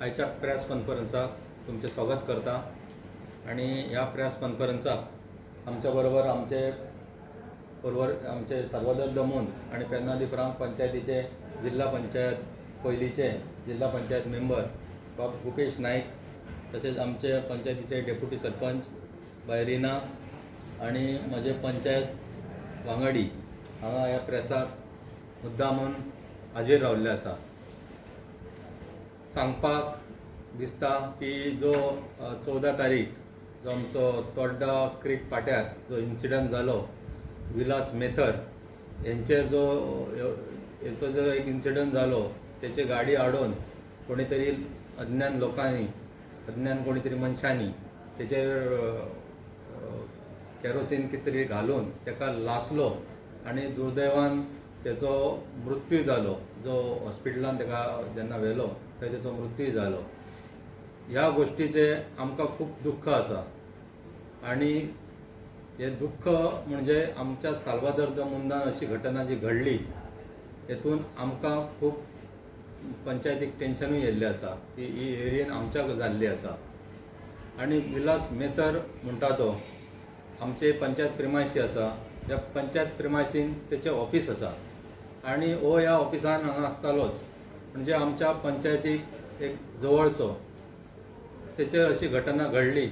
आयच्या प्रेस कॉन्फरन्साक तुमचे स्वागत करता। आणि ह्या प्रेस कॉन्फरन्साक आमच्या बरोबर आमचे सर्वोदय दमून आणि पेन्नादी ग्राम पंचायतीचे जिल्हा पंचायत पयलीचे जिल्हा पंचायत मेंबर डॉक्टर भूपेश नाईक, तसेच आमचे पंचायतीचे डेप्युटी सरपंच बायरिना आणि माझे पंचायत वांगडी हांगा ह्या प्रेसाक मुद्दामून हाजीर रावल्ले आसा। सांगपाक दिसता की जो 14 तारीख जो आमचो तोड्डा क्रीक पाट्यार जो इन्सिडंट जालो विलास मेथर यांचेर हेचो जो एक इन्सिडंट जालो त्याची गाडी हाडून कोणीतरी अज्ञान लोकांनी कोणीतरी मनशांनी तेचेर केरोसीन कितें तरी घालून तेका लासलो आणि दुर्दैवान तेचो मृत्यू जालो। जो हॉस्पिटलान तेका जेन्ना व्हेलो थंय तेचो मृत्यू जालो। ह्या गोष्टीचे आमकां खूब दुख्ख आसा आणि हे दुख्ख म्हणजे आमच्या साल्वादोर द मुंदान अशी घटना जी घडली हेतून आमकां खूब पंचायतीक टेन्शनूय येयल्लें आसा की ही एरियेन आमच्या जाल्ली आसा। आणि विलास मेथर म्हणटा तो आमचे पंचायत प्रिमायसी आसा, ह्या पंचायत प्रिमायसीन तेचें ऑफिस आसा आणि हो ह्या ऑफिसान हांगा आसतालोच म्हणजे आमच्या पंचायतीक एक जवळचो तेचेर अशी घटना घडली।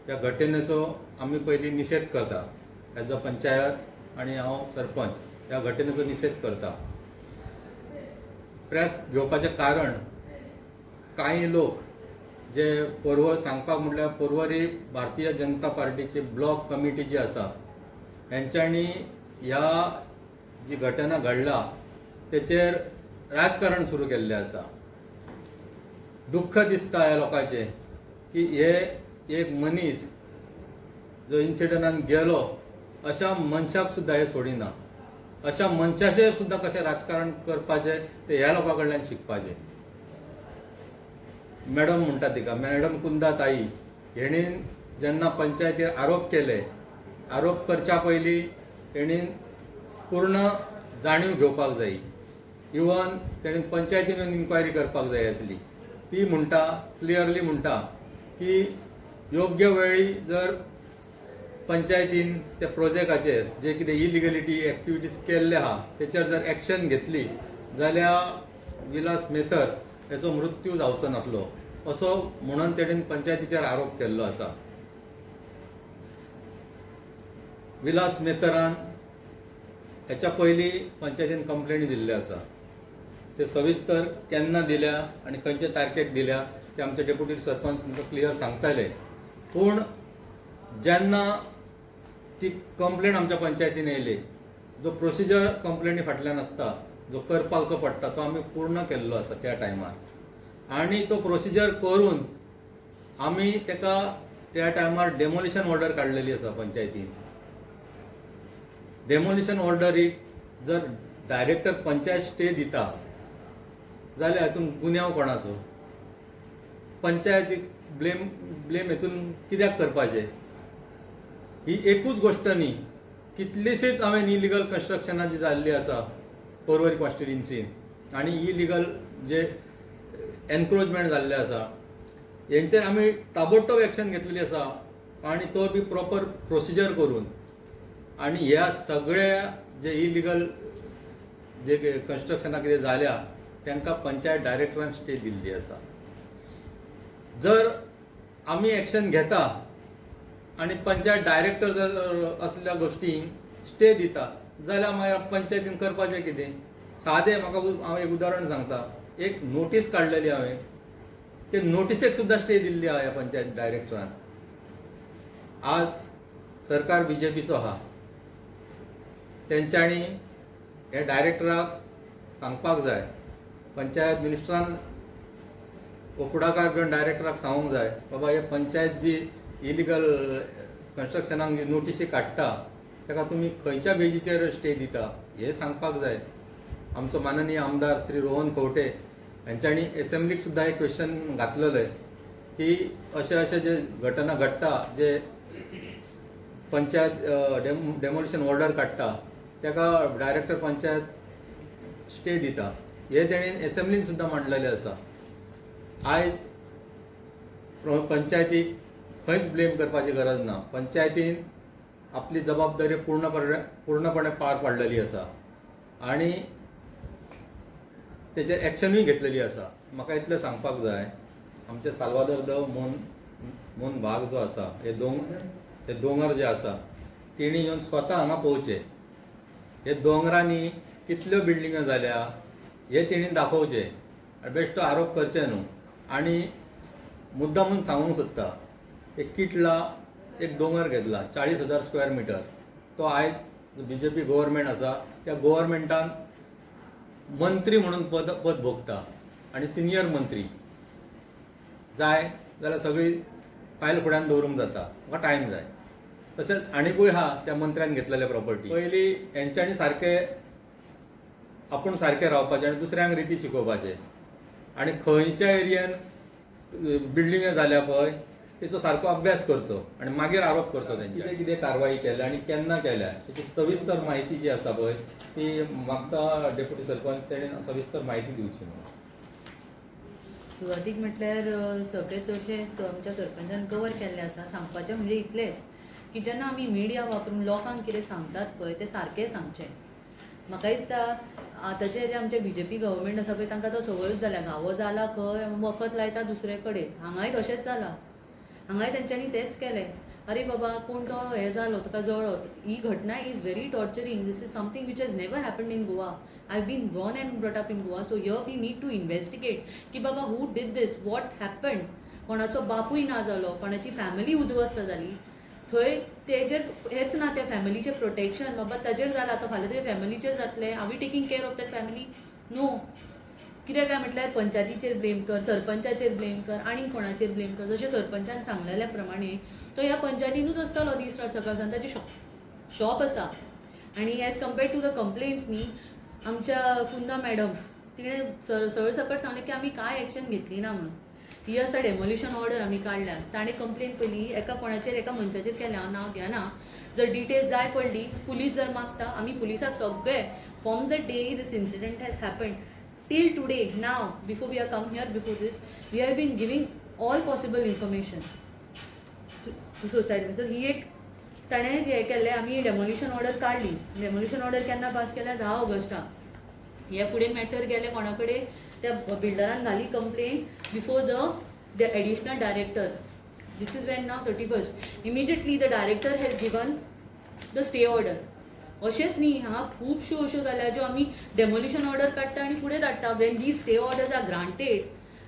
ह्या घटनेचो आमी पयलीं निशेध करता एज अ पंचायत आणि हांव सरपंच ह्या घटनेचो निशेध करता। प्रेस घेवपाचें कारण कांय लोक जे पर्वर सांगपाक म्हटल्यार पर्वरी भारतीय जनता पार्टीची ब्लॉक कमिटी जी आसा हेंच्यांनी ह्या जी घटना घडला तेचेर राजकारण सुरू केल्लें आसा। दुख्ख दिसता ह्या लोकांचें की हे एक मनीस जो इन्सिडंटान गेलो अशा मनशाक सुद्दां हे सोडिना, अशा मनशाचेर सुद्दां कशें राजकारण करपाचें ते ह्या लोकां कडल्यान शिकपाचें। मॅडम म्हणटा तिका मॅडम कुंदा ताई हेणीन जेन्ना पंचायतीर आरोप केले, आरोप करच्या पयलीं हेणीन पूर्ण जाणीव घेवपाक जायी। इवन तेणेन पंचायतीन इन्क्वायरी करपाक जाय आसली। ती म्हणटा क्लियरली म्हणटा की योग्य वेळी जर पंचायतीन त्या प्रोजेक्टाचेर जे कितें इलिगलिटी एक्टिविटीज केल्ले आहा तेचेर जर एक्शन घेतली जाल्यार विलास मेथर हेचो मृत्यू जावचो नासलो असो म्हणून तेणेन पंचायतीचेर आरोप केल्लो आसा। विलास मेथरान हेच्या पयलीं पंचायतीन कंप्लेनी दिल्ल्यो आसा। ते सविस्तर केन्ना दिल्या आणि खंयच्या तारखेक दिल्या ते आमचे डेप्युटी सरपंच तुमकां क्लियर सांगताले। पूण जेन्ना ती कंप्लेन आमच्या पंचायतीन येयली, जो प्रोसिजर कंप्लेनी फाटल्यान आसता जो करपाचो पडटा तो आमी पूर्ण केल्लो आसा त्या टायमार। आणि तो प्रोसिजर करून आमी तेका त्या टायमार डेमोलिशन ऑर्डर काडलेली आसा पंचायतीन। डेमोलिशन ऑर्डरीक जर डायरेक्टर पंचायत स्टे दिता जाल्यार हातून गुन्यांव कोणाचो? पंचायतीक ब्लेम हेतून कित्याक करपाचें? ही एकूच गोश्ट न्ही, कितलीशीच हांवें इलिगल कन्स्ट्रक्शनां जी जाल्ली आसा पर्वरी कॉन्स्टिट्युएन्सीन आणि इलिगल जे एनक्रोचमेंट जाल्ले आसा हेंचेर आमी ताबडतोब एक्शन घेतलेली आसा आणि तो बी प्रॉपर प्रोसिजर करून। आणि ह्या सगळ्या जे इलिगल जे कन्स्ट्रक्शनां कितें जाल्या तांकां पंचायत डायरेक्टरान स्टे दिल्ली आसा। जर आमी एक्शन घेता आणि पंचायत डायरेक्टर जर असल्या गोष्टींक स्टे दिता जाल्यार मागीर पंचायतीन करपाचें कितें? सादें म्हाका हांव एक उदाहरण सांगता। एक नोटीस काडलेली हांवें, ते नोटिसेक सुद्दां स्टे दिल्ली आहा ह्या पंचायत डायरेक्टरान। आज सरकार बीजेपीचो आहा, तेंच्यांनी हे डायरेक्टराक सांगपाक जाय, पंचायत मिनिस्टरान हो फुडाकार घेवन डायरेक्टराक सांगूंक जाय बाबा हे पंचायत जी इलिगल कन्स्ट्रक्शनाक नोटिशी काडटा ताका तुमी खंयच्या बेजीचेर स्टे दिता हे सांगपाक जाय। आमचो माननीय आमदार श्री रोहन खंवटे हांच्यांनी एसेंब्लीक सुद्दां एक क्वेश्चन घातलेलें की अशे जे घटना घडटा जे पंचायत डेमोलिशन ऑर्डर काडटा ताका डायरेक्टर पंचायत स्टे दिता हे तेणेन एसेंब्लीन सुद्दां मांडलेलें आसा। आयज पंचायतीक खंयच ब्लेम करपाची गरज ना. पंचायतीन आपली जबाबदारी पूर्णपणे पार पाडलेली आसा आणि तेचेर एक्शनूय घेतलेली आसा. म्हाका इतलें सांगपाक जाय, आमचे साल्वादोर द मोन भाग जो आसा, हे दोंगर जे आसा तेणी येवन स्वता हांगा पळोवचे. हे दोंगरांनी कितल्यो बिल्डिंगो जाल्या हे तेणी दाखोवचे. बेश्टो आरोप करचे न्हू. आणि मुद्दामून सांगूंक सोदता, एक किटला एक दोंगर घेतला 40,000 स्क्वेअर मिटर. तो आयज BJP गव्हर्मेंट आसा त्या गव्हर्मेंटान मंत्री म्हणून पद भोगता आणि सिनियर मंत्री जाय जाल्यार सगळी फायल फुड्यान दवरूंक जाता. म्हाका टायम जाय. तशेंच आनीकूय आहा त्या मंत्र्यान घेतलेले प्रॉपर्टी. पयलीं हेंच्यांनी सारके आपूण सारकें रावपाचें आणि दुसऱ्यांक रिती शिकोवपाचे आणि खंयच्या एरियेन बिल्डिंगे जाल्या पळय तेचो सारको अभ्यास करचो आणि मागीर आरोप करचो तेंचे. कितें कितें कारवाई केल्या आणि केन्ना केल्या तेची सविस्तर म्हायती जी आसा पळय ती मागता डेप्युटी सरपंच तेणें सविस्तर म्हायती दिवची म्हणून. सुवातीक म्हटल्यार सगळे चडशे आमच्या सरपंचान कवर केल्ले आसा. सांगपाचें म्हणजे इतलेंच की जेन्ना आमी मिडिया वापरून लोकांक कितें सांगतात पळय तें सारकें सांगचें. म्हाका दिसता आतांचे जे आमचे BJP गव्हर्मेंट आसा पळय तांकां तो संवयूच जाल्या. घावो जाला खंय वखद लायता दुसरे कडेन. हांगाय तशेंच जाला. हांगाय तेंच्यांनी तेंच केलें. अरे बाबा कोण तो हे जालो तुका जळो. ही घटना is very torturing. This is something which has never happened in Goa. I have been born and brought up in Goa. So here we need to investigate की बाबा who did this, what happened. कोणाचो बापूय ना जालो, कोणाची फॅमिली उद्ध्वस्त जाली. थंय तेजेर हेच ना त्या फॅमिलीचें प्रोटेक्शन. बाबा ताजेर जालां आतां फाल्यां तेजे फॅमिलीचेर जातलें. Are we taking care of that family? No. कितें काय म्हटल्यार पंचायतीचेर ब्लेम कर, सरपंचाचेर ब्लेम कर, आनी कोणाचेर ब्लेम कर. जशें सरपंचान सांगलेल्या प्रमाणे तो ह्या पंचायतीनूच आसतालो दीस रात सकाळसान. ताचें शॉप आसा. आनी as compared to the complaints न्ही, आमच्या कुंदा मॅडम तिणें सरसकट सांगलें की आमी कांय एक्शन घेतली ना म्हणून. ही आसा डेमोलिशन ऑर्डर आमी काडल्या. ताणें कंप्लेन पयली एका कोणाचेर एका मनशाचेर केल्या, हांव नांव घेना. जर डिटेल्स जाय पडली पुलीस जर मागता आमी पुलिसाक सगळे from the day this incident has happened till today, now, before we are come here, before this, we have been giving all possible information to society. So ही एक ताणें हें केल्लें, आमी डेमोलिशन ऑर्डर काडली. डेमोलिशन ऑर्डर केन्ना pass केल्या? 10 ऑगस्टाक. हे फुडें मॅटर गेले कोणा कडेन? त्या बिल्डरान घाली complaint before the additional director. This is when now 31st. Immediately the director has given the stay order. अशेंच न्ही, हांगा खुबश्यो अश्यो जाल्या ज्यो आमी डेमोलिशन ऑर्डर काडटा आनी फुडें धाडटा. When these stay orders are granted,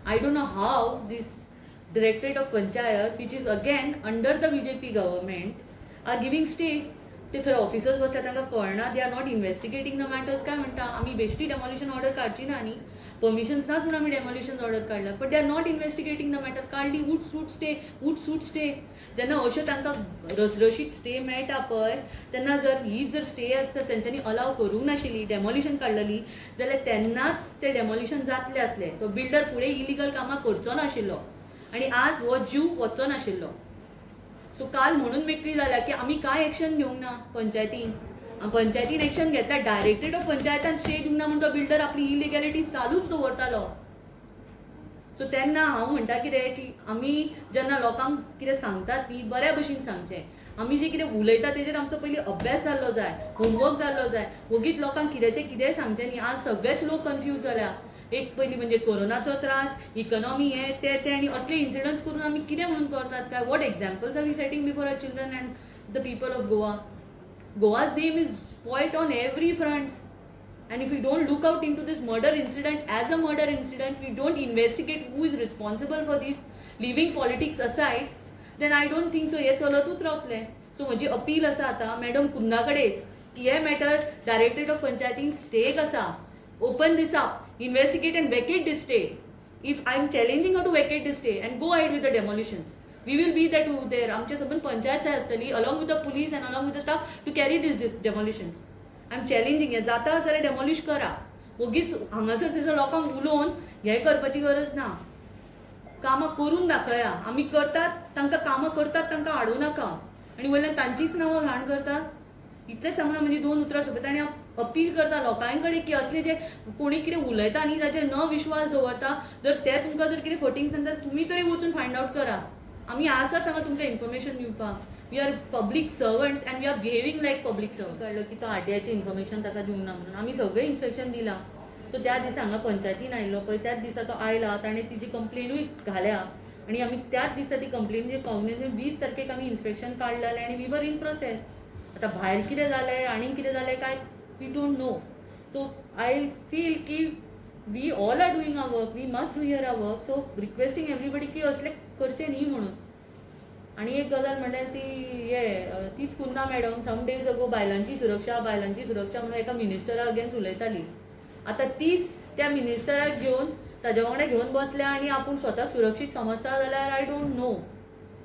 I don't know how these directorate of Panchayat which is again under the BJP government are giving stay. ते थंय ऑफिसर्स बसल्या तांकां कळना. They are not investigating the matters. काय म्हणटा आमी बेश्टी डेमोलिशन ऑर्डर काडची ना न्ही, परमिशन्स नाच म्हणून आमी डेमोलिशन ऑर्डर काडला. But they are not investigating the matter. काडली उठ सूट स्टे. जेन्ना अश्यो तांकां रसरशीत स्टे मेळटा पळय तेन्ना जर हीच जर स्टे जर तेंच्यांनी अलाव करूंक नाशिल्ली, डेमोलिशन काडलेली जाल्यार तेन्नाच तें डेमोलिशन जातलें आसलें. तो बिल्डर फुडें इलिगल कामां करचो नाशिल्लो आनी आज हो जीव वचचो नाशिल्लो. सो काल म्हणून मेकळी जाल्या की आमी कांय एक्शन घेवंक ना पंचायतीन. पंचायतीन एक्शन घेतल्या. डायरेक्टरेट ऑफ पंचायतान स्टे दिवंक ना म्हणून तो बिल्डर आपली इलिगॅलिटी चालूच दवरतालो. सो तेन्ना हांव म्हणटा कितें की आमी जेन्ना लोकांक कितें सांगतात न्ही बऱ्या भशेन सांगचें. आमी जे कितें उलयता तेजेर आमचो पयलीं अभ्यास जाल्लो जाय, होमवर्क जाल्लो जाय. वगीत लोकांक कितेंचें कितेंय सांगचें न्ही. आज सगळेच लोक कन्फ्यूज जाल्या. एक पयलीं म्हणजे कोरोनाचो त्रास, इकॉनॉमी हे ते आनी असले इन्सिडंट्स करून आमी कितें म्हणून करतात काय? What examples are we setting before our children and the people of Goa? Goa's name is spoilt on every front. And if we don't look out into this murder incident as a murder incident, we don't investigate who is responsible for this, leaving politics aside, then I don't think so. हे चलतूच रावतलें. So म्हजी appeal आसा आतां madam कुंदा कडेच की हे matter directorate of पंचायतीन stake आसा. Open this up, investigate and vacate this stay. If I am challenging her to vacate this stay and go ahead with the demolitions. We will be there to there. आमचे सबंद पंचायत थंय आसतली along with the police and along with the staff to carry these demolitions. I'm challenging. हे जाता जाल्यार demolish करा. वगीच हांगासर थंयसर लोकांक उलोवन हें करपाची गरज ना. कामां करून दाखया. आमी करतात तांकां कामां करतात तांकां हाडूं नाका आनी वयल्यान तांचीच नांवां घाण करतात. इतलेंच सांगून म्हजी 2 उतरां सोंपयता. आनी हांव अपील करता लोकां कडेन की असले जे कोणी कितें उलयता न्ही ताचेर न विश्वास दवरता, जर ते तुमकां जर कितें फटींग सांगता तुमी तरी वचून फायंड आवट करा. आमी आसात हांगा तुमकां इन्फॉर्मेशन दिवपाक. We are public servants and we are behaving like public servant. कळलं की तो आरटीआयचें इन्फॉर्मेशन ताका दिवंक ना म्हणून आमी सगळें इन्स्पेक्शन दिलां. तो त्या दिसा हांगा पंचायतीन आयिल्लो पळय त्याच दिसा तो आयला, ताणें तिची कंप्लेनूय घाल्या आणि आमी त्याच दिसा ती कंप्लेनीचेर कॉग्निझन 20 तारखेक आमी इन्स्पेक्शन काडलेलें आनी वी वर इन प्रोसेस. आतां भायर कितें जालें आनीक कितें जालें काय we don't know. So I feel की we all are doing our work, we must do here our work. So requesting everybody की असलें करचें न्ही म्हणून. आणि एक गजाल म्हणल्यार तीच कुंदा मॅडम सम डेज अगो बायलांची सुरक्षा म्हणून एका मिनिस्टरा अगेन्स्ट उलयताली. आतां तीच त्या मिनिस्टराक घेवन ताज्या वांगडा घेवन बसल्या आनी आपूण स्वताक सुरक्षीत समजता जाल्यार आय डोंट नो.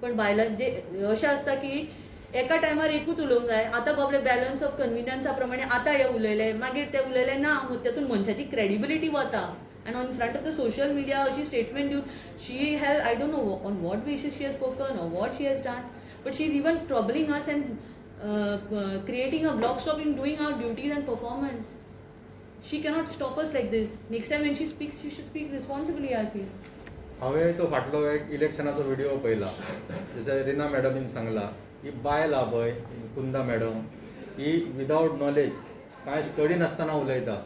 पण बायलांचे अशें आसता की एका टायमार एकूच उलोवंक जाय. आतां बाबले बॅलन्स ऑफ कन्विनियन्सा प्रमाणे आतां हे उलयले मागीर ते उलयले ना, तातूंत मनशाची क्रेडिबिलिटी वता. And on front of the social media, she statement due, she has, I don't know on what basis she has spoken or what she has done, but she's even troubling us and creating a block stop in doing our duties and performance. She cannot stop us like this. Next time when she speaks, she should speak responsibly, I feel. हांवें तो फाटलो एक इलेक्शनाचो video पळयला. तेच्या रिना मॅडमीन सांगला ही बायल हा पळय कुंदा मॅडम ही विदावट नॉलेज कांय स्टडी नासतना उलयता.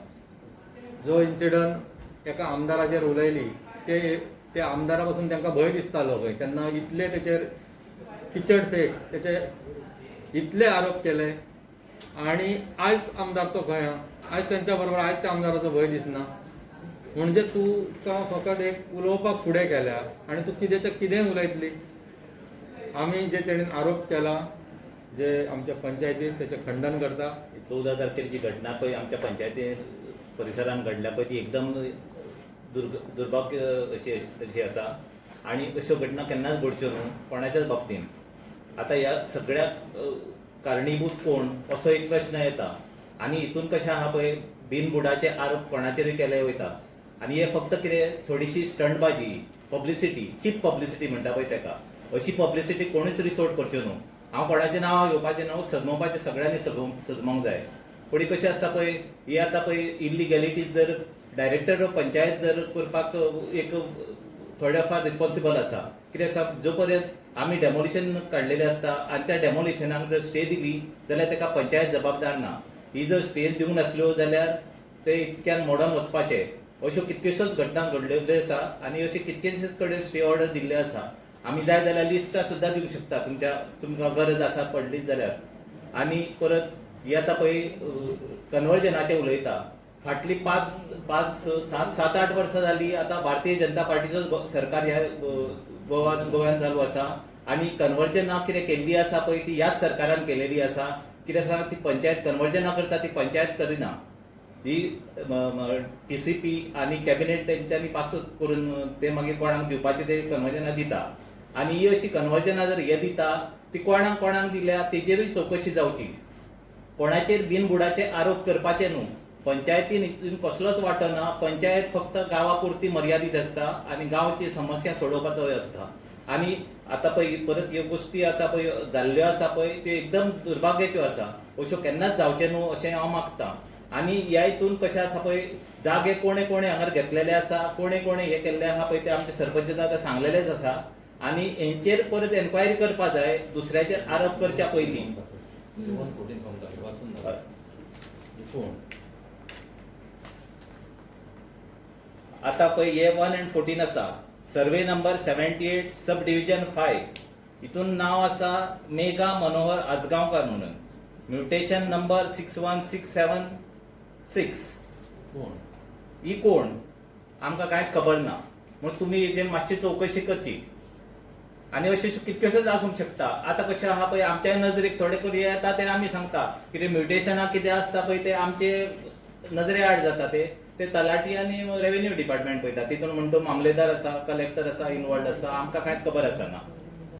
जो इन्सिडंट एका आमदाराचेर उलयली ते आमदारा पासून तांकां भंय दिसतालो पळय तेन्ना इतले तेचेर किचड फेक तेचे इतले आरोप केले आनी आयज आमदार तो खंय आयज तेंच्या बरोबर आयज त्या आमदाराचो भंय दिसना. म्हणजे तुका फकत एक उलोवपाक फुडें केल्या आनी तूं कितेंच्या कितेंय उलयतली. आमी जे तेणेन आरोप केला जे आमच्या पंचायतीन तेचें खंडन करता. 14 तारखेची घटना पळय आमच्या पंचायती परिसरान घडल्या पळय ती एकदम दुर्भाग्य अशी आसा आणि अश्यो घटना केन्नाच घडच्यो न्हू कोणाच्याच बाबतीन. आतां ह्या सगळ्याक कारणीभूत कोण असो एक प्रश्न येता आनी हितून कशें आहा पळय बिनबुडाचे आरोप कोणाचेरूय केले वयता आनी हे फक्त कितें थोडीशी स्टंटबाजी पब्लिसिटी चीप पब्लिसिटी म्हणटा पळय तेका अशी पब्लिसिटी कोणूच रिसोर्ट करच्यो न्हू. हांव कोणाचें नांव घेवपाचें न्हू सजमोवपाचें सगळ्यांनी सजमोवंक जाय. पूण कशें आसता पळय ही आतां पळय इलिगॅलिटीज जर डायरेक्टर ऑफ पंचायत जर करपाक एक थोड्या फार रिस्पॉन्सिबल आसा. कितें आसा जो पर्यंत आमी डेमोलिशन काडलेलें आसता आनी त्या डेमोलिशनाक जर स्टे दिली जाल्यार ताका पंचायत जबाबदार ना. ही जर स्टे दिवंक नासल्यो जाल्यार ते इतक्यान मोडून वचपाचें. अश्यो कितक्योश्योच घटना घडलेल्यो आसा आनी अशे कितकेशेच कडेन स्टे ऑर्डर दिल्ले आसा. आमी जाय जाल्यार लिस्टां सुद्दां दिवंक शकता तुमकां गरज आसा पडलीच जाल्यार. आनी परत ही आतां पळय कन्वर्जनाचें उलयता. फाटली 7-8 वर्सां जालीं आतां भारतीय जनता पार्टीचो सरकार ह्या गोव्यान चालू आसा आनी कन्वर्जनां कितें केल्ली आसा पळय ती ह्याच सरकारान केलेली आसा. कितें आसा ती पंचायत कन्वर्जनां करता ती पंचायत करिना. ही TCP आनी कॅबिनेट तेंच्यांनी पास करून ते मागीर कोणाक दिवपाचे ते कन्वर्जनां दिता आनी ही अशी कन्वर्जनां जर हे दिता ती कोणाक दिल्या तेजेरूय चवकशी जावची. कोणाचेर बिनबुडाचे आरोप करपाचे न्हू. पंचायतीन हितून कसलोच वांटो ना. पंचायत फक्त गांवा पुरती मर्यादीत आसता आनी गांवची समस्या सोडोवपाचो आसता. आनी आतां पळय परत ह्यो गोश्टी आतां पळय जाल्ल्यो आसा पळय त्यो एकदम दुर्भाग्याच्यो आसा. अश्यो केन्नाच जावचे न्हू अशें हांव मागतां. आनी ह्या हितून कशें आसा पळय जागे कोणे हांगार घेतलेले आसा कोणे हे केल्ले आहा पळय ते आमचे सरपंचान आतां सांगलेलेच आसा. आनी हेंचेर परत एन्क्वायरी करपा जाय दुसऱ्याचेर आरोप करच्या पयलीं. आतां पळय हे 1 and 14 आसा सर्वे नंबर 78 सब डिव्हिजन 5 हितून नांव आसा मेघा मनोहर आजगांवकार म्हणून. Mutation number 61676. ही कोण आमकां कांयच खबर ना. म्हूण तुमी हेजेर मातशी चवकशी करची. आनी अशें कितकेशेच आसूंक शकता. आतां कशें आहा पळय आमच्या नजरेक थोडे करून येता ते आमी सांगता कितें म्युटेशनाक कितें आसता पळय ते आमचे नजरे आड जाता ते तलाटी आनी रेव्हेन्यू डिपार्टमेंट पळयता. तितून म्हणटा मामलेदार आसा कलेक्टर आसा इनवॉल्ड आसा आमकां कांयच खबर आसना.